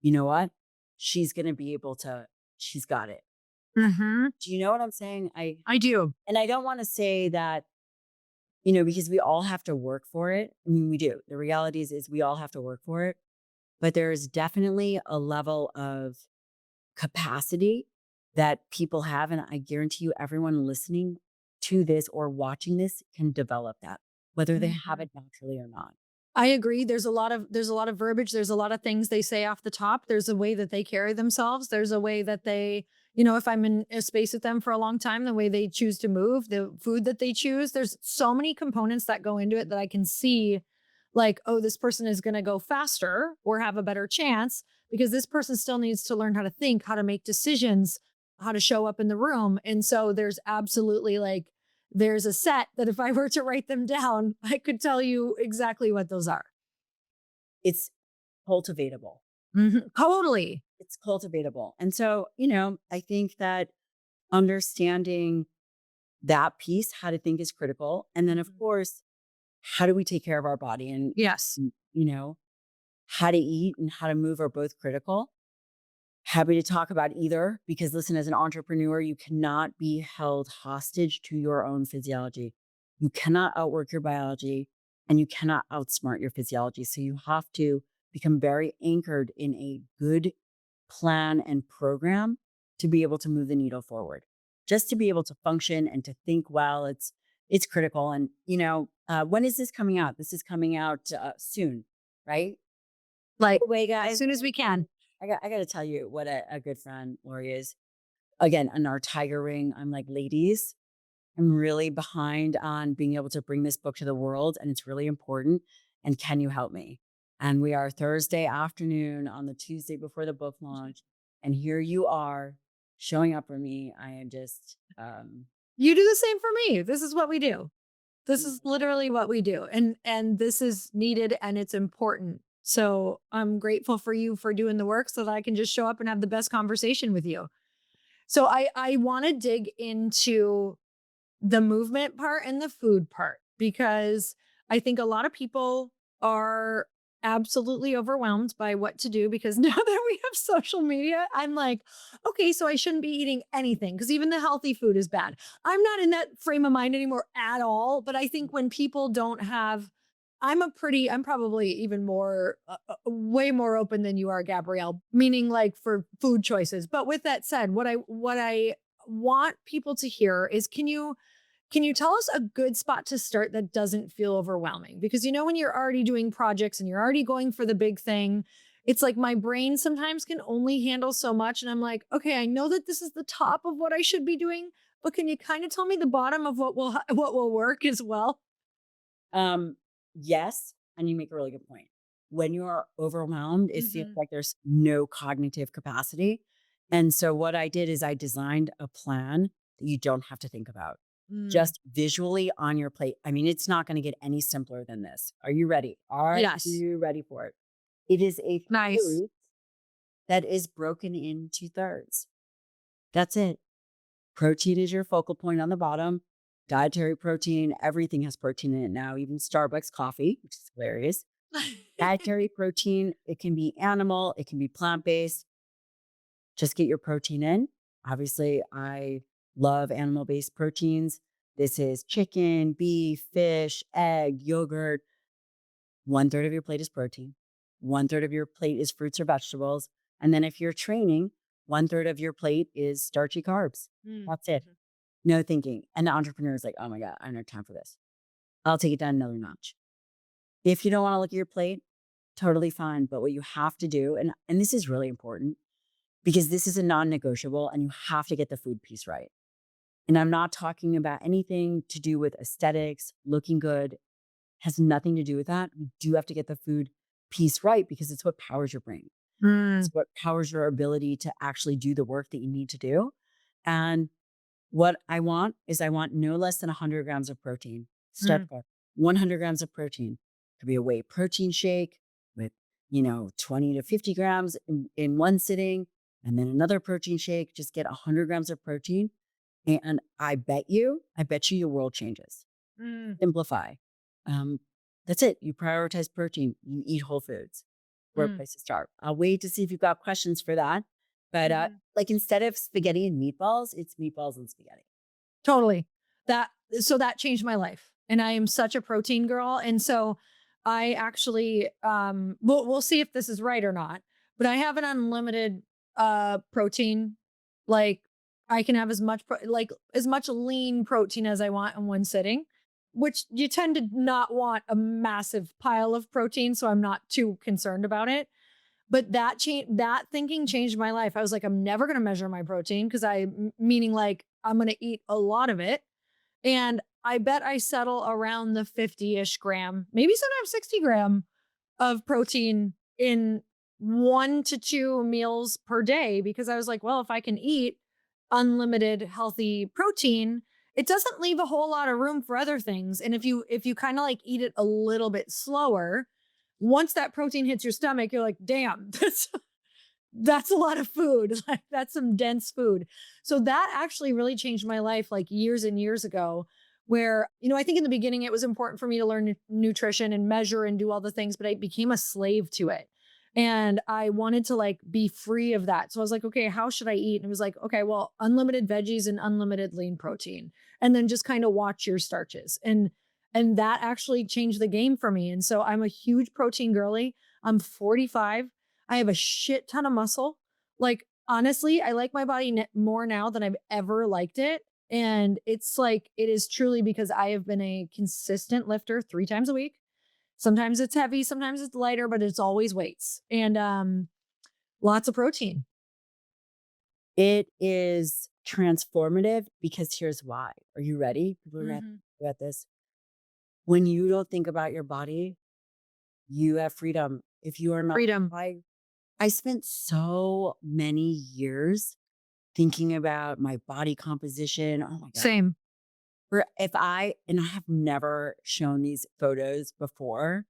you know what? She's going to be able to, she's got it. Mhm. Do you know what I'm saying? I do. And I don't want to say that, because we all have to work for it. I mean, we do. The reality is we all have to work for it, but there's definitely a level of capacity that people have. And I guarantee you, everyone listening to this or watching this can develop that, whether they have Mhm. it naturally or not. I agree. There's a lot of verbiage. There's a lot of things they say off the top. There's a way that they carry themselves. There's a way that they, if I'm in a space with them for a long time, the way they choose to move, the food that they choose. There's so many components that go into it that I can see, like, oh, this person is going to go faster or have a better chance because this person still needs to learn how to think, how to make decisions, how to show up in the room. And so there's absolutely like there's a set that if I were to write them down, I could tell you exactly what those are. It's cultivatable. Totally. It's cultivatable. And so, I think that understanding that piece, how to think is critical. And then, of Mhm. course, how do we take care of our body and, Yes. mm, you know, how to eat and how to move are both critical. Happy to talk about either because listen, as an entrepreneur, you cannot be held hostage to your own physiology. You cannot outwork your biology and you cannot outsmart your physiology. So you have to become very anchored in a good plan and program to be able to move the needle forward. Just to be able to function and to think well, it's critical. And when is this coming out? This is coming out soon, right? Like Way, as guys. soon as we can. I got to tell you what a good friend Lori is. Again, in our Tiger Ring, I'm like, ladies, I'm really behind on being able to bring this book to the world, and it's really important. And can you help me? And we are Thursday afternoon on the Tuesday before the book launch, and here you are showing up for me. I am just, You do the same for me. This is what we do. This is literally what we do. And this is needed and it's important. So I'm grateful for you for doing the work so that I can just show up and have the best conversation with you. So I want to dig into the movement part and the food part because I think a lot of people are absolutely overwhelmed by what to do because now that we have social media, I'm like, okay, so I shouldn't be eating anything because even the healthy food is bad. I'm not in that frame of mind anymore at all. But I think when people don't have, I'm probably even more, way more open than you are, Gabrielle, meaning like for food choices. But with that said, what I want people to hear is can you tell us a good spot to start that doesn't feel overwhelming? Because when you're already doing projects and you're already going for the big thing, it's like my brain sometimes can only handle so much. And I'm like, okay, I know that this is the top of what I should be doing, but can you kind of tell me the bottom of what will work as well? um, yes. And you make a really good point. When you are overwhelmed, it feels Hmm. like there's no cognitive capacity. And so what I did is I designed a plan that you don't have to think about. Mm. Just visually on your plate. I mean, it's not going to get any simpler than this. Are you ready? Are Yes. you ready for it? It is a Nice. fruit that is broken into thirds. That's it. Protein is your focal point on the bottom. Dietary protein, everything has protein in it now, even Starbucks coffee, which is hilarious. Dietary protein, it can be animal, it can be plant based. Just get your protein in. Obviously, I love animal based proteins. This is chicken, beef, fish, egg, yogurt. One third of your plate is protein. One third of your plate is fruits or vegetables. And then if you're training, one third of your plate is starchy carbs. Mm. That's it. No thinking. And the entrepreneur is like, oh my God, I don't have time for this. I'll take it down another notch. If you don't want to look at your plate, totally fine. But what you have to do, and this is really important because this is a non-negotiable and you have to get the food piece right. And I'm not talking about anything to do with aesthetics, looking good, has nothing to do with that. You do have to get the food piece right because it's what powers your brain. It's Mm. what powers your ability to actually do the work that you need to do. And what I want no less than 100 grams of protein. Start Mm. there. 100 grams of protein. Could be a whey protein shake with, 20 to 50 grams in one sitting, and then another protein shake. Just get 100 grams of protein. And I bet you your world changes. Mm, Simplify. Um, that's it. You prioritize protein. You eat whole foods. Great mm, place to start. I'll wait to see if you've got questions for that. But mhm. like instead of spaghetti and meatballs, it's meatballs and spaghetti. Totally. That so that changed my life. And I am such a protein girl. And so I actually we'll see if this is right or not, but I have an unlimited protein. Like I can have as much lean protein as I want in one sitting, which you tend to not want a massive pile of protein, so I'm not too concerned about it. But that thinking changed my life. I was like, I'm never going to measure my protein because meaning like I'm going to eat a lot of it. And I bet I settle around the 50-ish gram, maybe sometimes 60 gram of protein in 1 to 2 meals per day because I was like, well, if I can eat unlimited healthy protein, it doesn't leave a whole lot of room for other things. And if you kind of like eat it a little bit slower, once that protein hits your stomach, you're like, damn, that's a lot of food. Like that's some dense food. So that actually really changed my life like years and years ago where, I think in the beginning it was important for me to learn nutrition and measure and do all the things, but I became a slave to it. And I wanted to like be free of that. So I was like, okay, how should I eat? And it was like, okay, well, unlimited veggies and unlimited lean protein. And then just kind of watch your starches. And that actually changed the game for me. And so I'm a huge protein girly. I'm 45. I have a shit ton of muscle. Like, honestly, I like my body more now than I've ever liked it. And it's like, it is truly because I have been a consistent lifter 3 times a week. Sometimes it's heavy, sometimes it's lighter, but it's always weights and lots of protein. It is transformative because here's why. Are you ready? People are ready Mhm. about this. When you don't think about your body, you have freedom. If you are not, Freedom. I spent so many years thinking about my body composition. Oh my God. Same. And I have never shown these photos before,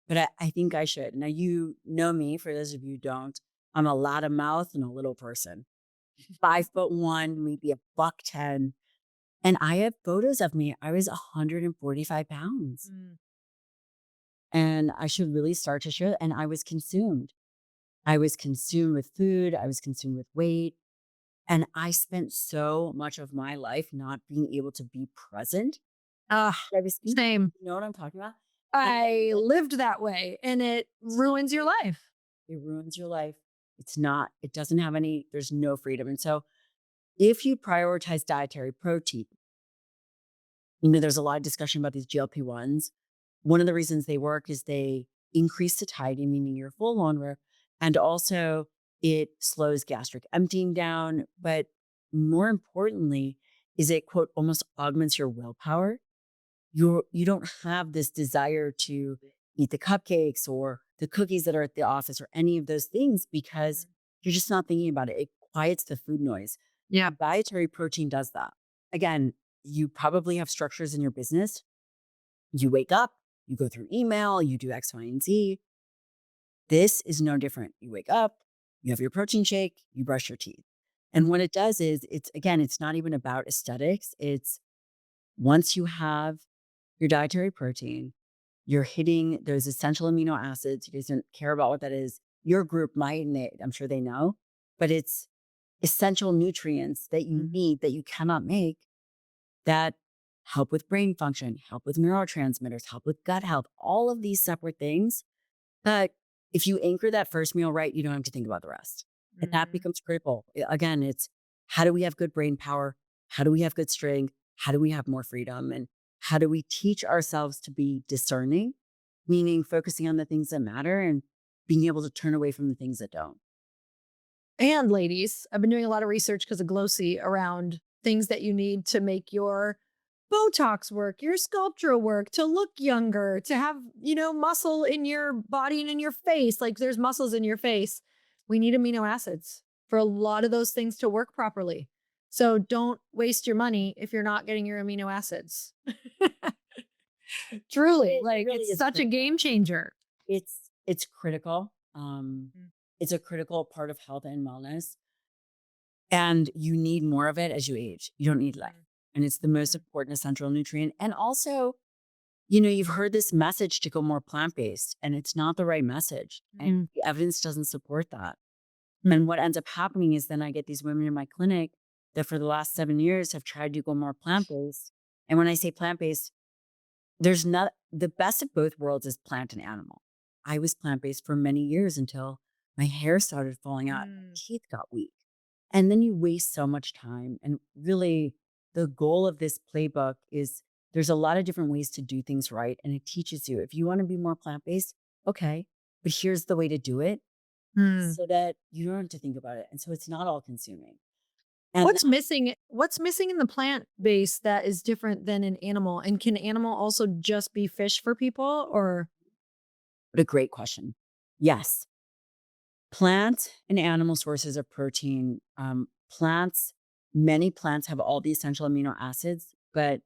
but I think I should. Now, you know me, for those of you who don't, I'm a lot of mouth and a little person. 5'1", maybe a buck 10. And I have photos of me. I was 145 pounds Mm. and I should really start to show. And I was consumed. I was consumed with food. I was consumed with weight. And I spent so much of my life not being able to be present. Ah, I was, you same. know what I'm talking about? And I lived that way and it ruins your life. it ruins your life. It doesn't have there's no freedom. And so if you prioritize dietary protein, there's a lot of discussion about these GLP-1s. One of the reasons they work is they increase satiety, meaning you're full longer, and also it slows gastric emptying down. But more importantly, is it quote almost augments your willpower. You don't have this desire to eat the cupcakes or the cookies that are at the office or any of those things because you're just not thinking about it. It quiets the food noise. Yeah. Dietary protein does that. Again, you probably have structures in your business. You wake up, you go through email, you do X, Y, and Z. This is no different. You wake up, you have your protein shake, you brush your teeth. And what it does is it's not even about aesthetics. It's once you have your dietary protein, you're hitting those essential amino acids. You guys don't care about what that is. Your group might, and I'm sure they know, but it's essential nutrients that you Mhm. need that you cannot make that help with brain function, help with neurotransmitters, help with gut health, all of these separate things. But if you anchor that first meal right, you don't have to think about the rest. And that Mhm. becomes critical. Again, it's how do we have good brain power? How do we have good strength? How do we have more freedom? And how do we teach ourselves to be discerning, meaning focusing on the things that matter and being able to turn away from the things that don't? And ladies, I've been doing a lot of research because of Glossy around things that you need to make your Botox work, your sculptural work, to look younger, to have, muscle in your body and in your face. Like there's muscles in your face. We need amino acids for a lot of those things to work properly. So don't waste your money if you're not getting your amino acids. Truly, It like really it's is such a critical. game changer. It's critical. Mm. It's a critical part of health and wellness, and you need more of it as you age. You don't need less. And it's the most Mm. important essential nutrient. And also, you've heard this message to go more plant-based, and it's not the right message. And Mm. the evidence doesn't support that. And what ends up happening is then I get these women in my clinic that for the last 7 years have tried to go more plant-based. And when I say plant-based, there's not the best of both worlds is plant and animal. I was plant-based for many years until my hair started falling out and my Mm. teeth got weak. And then you waste so much time. And really, the goal of this playbook is there's a lot of different ways to do things right. And it teaches you if you want to be more plant-based, okay, but here's the way to do it Mm. so that you don't have to think about it. And so it's not all consuming. And What's missing in the plant base that is different than an animal? And can animal also just be fish for people or what a great question. Yes, plant and animal sources of protein. Many plants have all the essential amino acids, but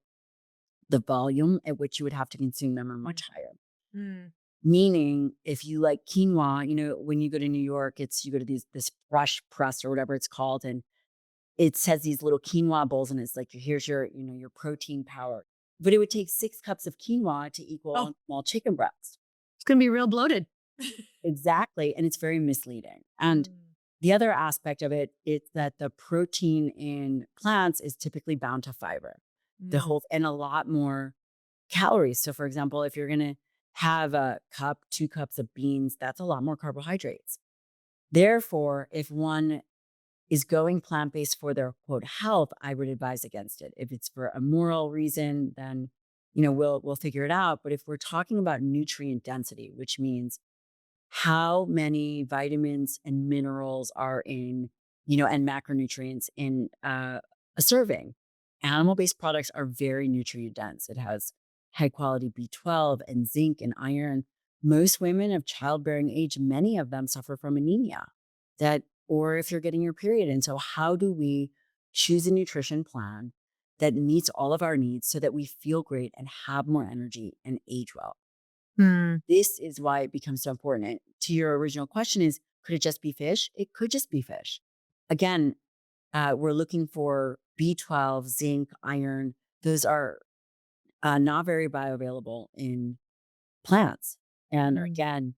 the volume at which you would have to consume them are much higher. Mm. Meaning, if you like quinoa, when you go to New York, you go to this fresh press or whatever it's called, and it says these little quinoa bowls, and it's like, here's your protein power. But it would take 6 cups of quinoa to equal Oh, a small chicken breast. it's gonna be real bloated. Exactly. And it's very misleading. And Mm. the other aspect of it is that the protein in plants is typically bound to fiber, Mm. and a lot more calories. So, for example, if you're going to have 2 cups of beans, that's a lot more carbohydrates. Therefore, if one is going plant based for their quote health, I would advise against it. If it's for a moral reason, then we'll figure it out. But if we're talking about nutrient density, which means how many vitamins and minerals are in, and macronutrients in a serving. Animal based products are very nutrient dense. It has high quality B12 and zinc and iron. Most women of childbearing age, many of them suffer from anemia or if you're getting your period. And so, how do we choose a nutrition plan that meets all of our needs so that we feel great and have more energy and age well? Mm. This is why it becomes so important. And to your original question is, could it just be fish? It could just be fish. Again, we're looking for B12, zinc, iron. Those are not very bioavailable in plants. And Mm. again,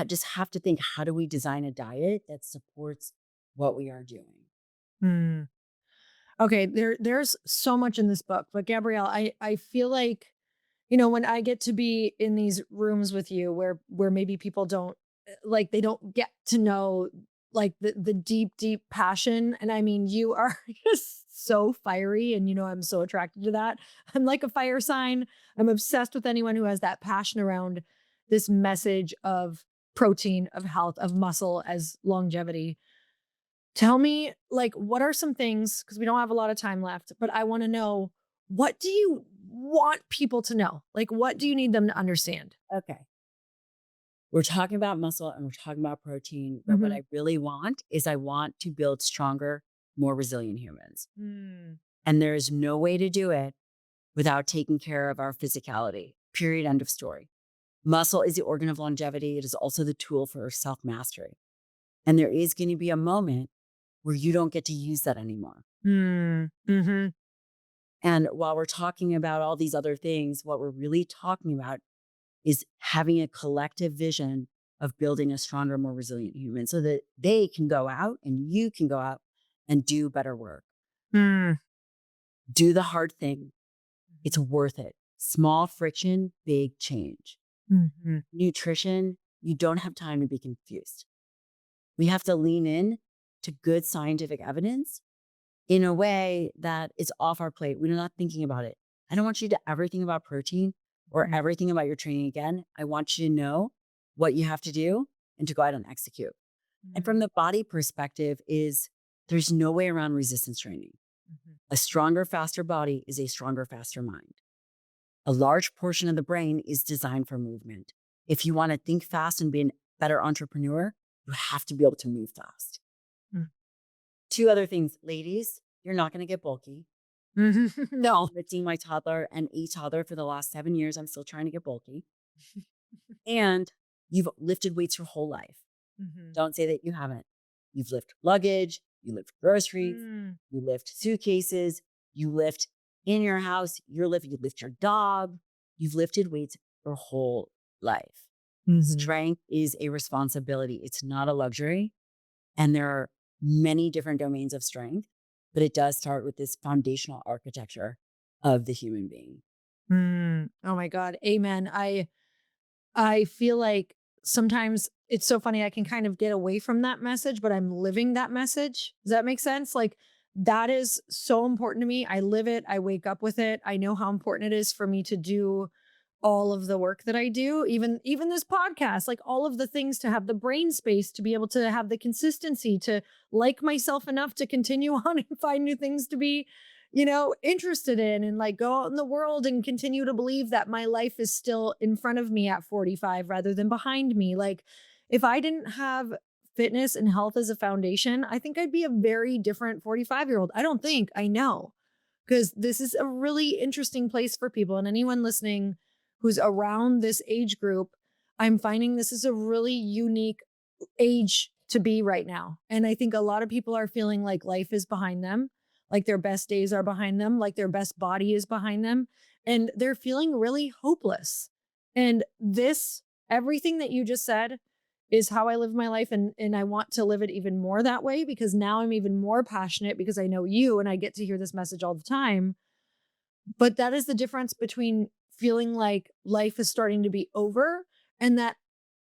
just have to think, how do we design a diet that supports what we are doing? Mm. Okay, there's so much in this book, but Gabrielle, I feel like when I get to be in these rooms with you where maybe people don't like they don't get to know like the deep passion, and I mean you are just so fiery, and I'm so attracted to that. I'm like a fire sign. I'm obsessed with anyone who has that passion around this message of protein, of health, of muscle as longevity. Tell me, like, what are some things, because we don't have a lot of time left, but I want to know, what do you want people to know? Like, what do you need them to understand? Okay. We're talking about muscle and we're talking about protein, but what Mhm. I really want is I want to build stronger, more resilient humans. Mm. And there is no way to do it without taking care of our physicality. Period. End of story. Muscle is the organ of longevity. It is also the tool for self mastery. And there is going to be a moment where you don't get to use that anymore. Mm. Mhm. And while we're talking about all these other things, what we're really talking about is having a collective vision of building a stronger, more resilient human so that they can go out and you can go out and do better work. Mm. Do the hard thing. It's Mhm. worth it. Small friction, big change. Mhm. Nutrition, you don't have time to be confused. We have to lean in to good scientific evidence in a way that is off our plate. We're not thinking about it. I don't want you to ever think about protein or Mhm. everything about your training again. I want you to know what you have to do and to go out and execute. And from Mhm. the body perspective is there's no way around resistance training. Mhm. A stronger, faster body is a stronger, faster mind. A large portion of the brain is designed for movement. If you want to think fast and be a better entrepreneur, you have to be able to move fast. Mm. Two other things, ladies, you're not going to get bulky. No. Lifting my toddler and a toddler for the last 7 years. I'm still trying to get bulky. And you've lifted weights your whole life. Mhm. Don't say that you haven't. You've lifted luggage, you lift groceries, Mm. you lift suitcases, you lift in your house, you lift your dog. You've lifted weights your whole life. Mhm. Strength is a responsibility. It's not a luxury. And there are many different domains of strength, but it does start with this foundational architecture of the human being. Mm. Oh my God. Amen. I feel like sometimes it's so funny. I can kind of get away from that message, but I'm living that message. Does that make sense? Like that is so important to me. I live it. I wake up with it. I know how important it is for me to do all of the work that I do, even this podcast, like all of the things to have the brain space to be able to have the consistency to like myself enough to continue on and find new things to be, interested in and like go out in the world and continue to believe that my life is still in front of me at 45 rather than behind me. Like if I didn't have fitness and health as a foundation, I think I'd be a very different 45-year-old. I don't think, I know, because this is a really interesting place for people and anyone listening who's around this age group. I'm finding this is a really unique age to be right now. And I think a lot of people are feeling like life is behind them, like their best days are behind them, like their best body is behind them, and they're feeling really hopeless. And this, everything that you just said, is how I live my life. And I want to live it even more that way because now I'm even more passionate because I know you and I get to hear this message all the time. But that is the difference between feeling like life is starting to be over and that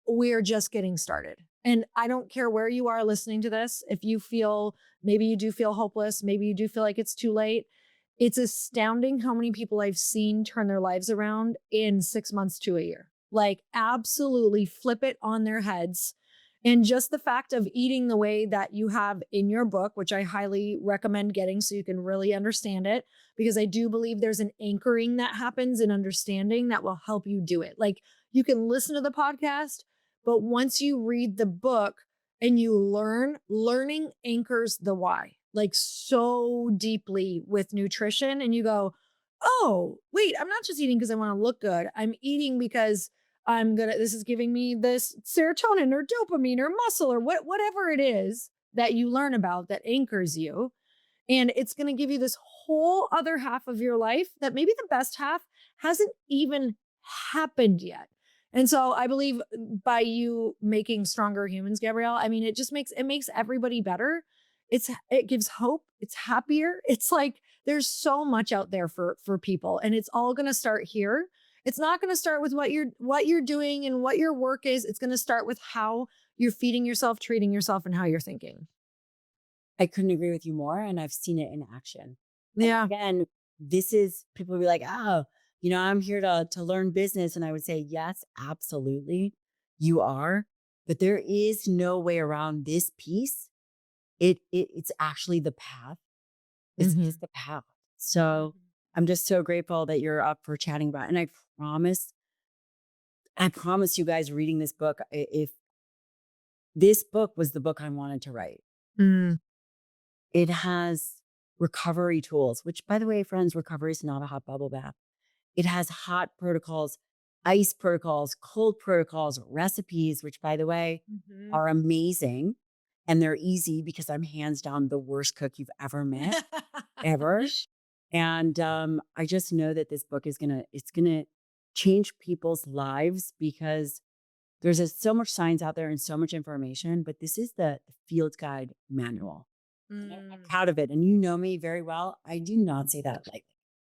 we're just getting started. And I don't care where you are listening to this. If you feel, maybe you do feel hopeless, maybe you do feel like it's too late. It's astounding how many people I've seen turn their lives around in 6 months to a year. Like, absolutely flip it on their heads. And just the fact of eating the way that you have in your book, which I highly recommend getting so you can really understand it, because I do believe there's an anchoring that happens in understanding that will help you do it. Like you can listen to the podcast, but once you read the book and you learn, learning anchors the why like so deeply with nutrition. And you go, oh, wait, I'm not just eating because I want to look good. I'm eating because this is giving me this serotonin or dopamine or muscle or whatever it is that you learn about that anchors you. And it's going to give you this whole other half of your life that maybe the best half hasn't even happened yet. And so I believe by you making stronger humans, Gabrielle, I mean, it makes everybody better. It gives hope. It's happier. It's like there's so much out there for people and it's all going to start here. It's not going to start with what you're doing and what your work is. It's going to start with how you're feeding yourself, treating yourself and how you're thinking. I couldn't agree with you more. And I've seen it in action. And Yeah. again, this is people will be like, oh, I'm here to learn business. And I would say, yes, absolutely, you are. But there is no way around this piece. It's actually the path. It's Mhm. the path. So I'm just so grateful that you're up for chatting about it. And I promise you guys reading this book, if this book was the book I wanted to write, Mm. it has recovery tools, which by the way, friends, recovery is not a hot bubble bath. It has hot protocols, ice protocols, cold protocols, recipes, which by the way, Mhm. are amazing. And they're easy because I'm hands down the worst cook you've ever met, ever. And I just know that this book it's gonna change people's lives because there's so much science out there and so much information, but this is the field guide manual. And I'm Mm. proud of it. And you know me very well. I do not say that lightly.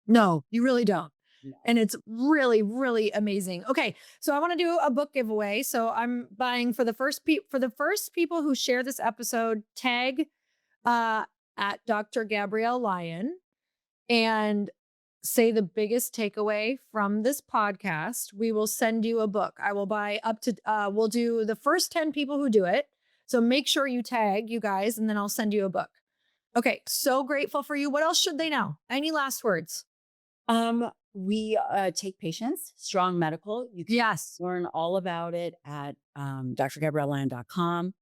No, you really don't. No. And it's really, really amazing. Okay, so I want to do a book giveaway. So I'm buying for the first people who share this episode, tag uh at Dr. Gabrielle Lyon and say the biggest takeaway from this podcast. We will send you a book. I will buy up to we'll do the first 10 people who do it. So make sure you tag you guys and then I'll send you a book. Okay, so grateful for you. What else should they know? Any last words? We take patients, Strong Medical. You can Yes. learn all about it at drgabriellelyon.com.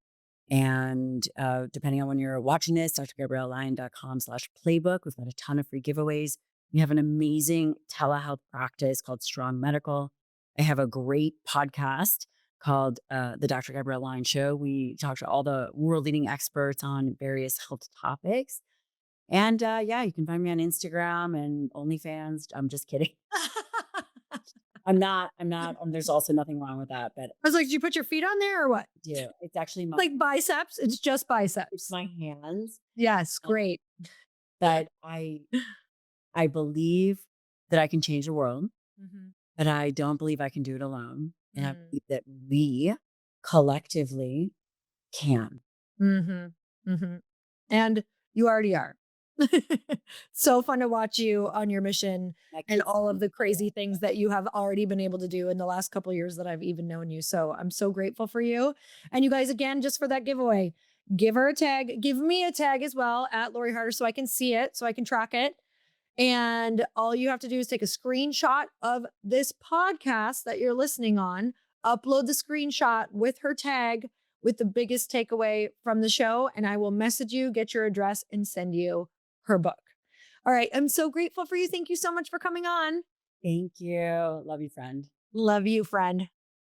And depending on when you're watching this, drgabriellelyon.com/playbook. We've got a ton of free giveaways. We have an amazing telehealth practice called Strong Medical. I have a great podcast called The Dr. Gabrielle Lyon Show. We talk to all the world leading experts on various health topics. And yeah, you can find me on Instagram and OnlyFans. I'm just kidding. I'm not. There's also nothing wrong with that, but I was like, did you put your feet on there or what? yeah, it's actually Like biceps? It's just it's biceps. my hands. Yes, great. But I believe that I can change the world, Mhm. but I don't believe I can do it alone. And I Mm. believe that we collectively can. Mhm. Mhm. And you already are. So fun to watch you on your mission That and keeps all of me the crazy things that you have already been able to do in the last couple years that I've even known you. So I'm so grateful for you. And you guys, again, just for that giveaway, give her a tag, give me a tag as well at Lori Harder so I can see it, so I can track it. And all you have to do is take a screenshot of this podcast that you're listening on, upload the screenshot with her tag with the biggest takeaway from the show, and I will message you, get your address, and send you her book. All right. I'm so grateful for you. Thank you so much for coming on. Thank you. Love you, friend. Love you, friend.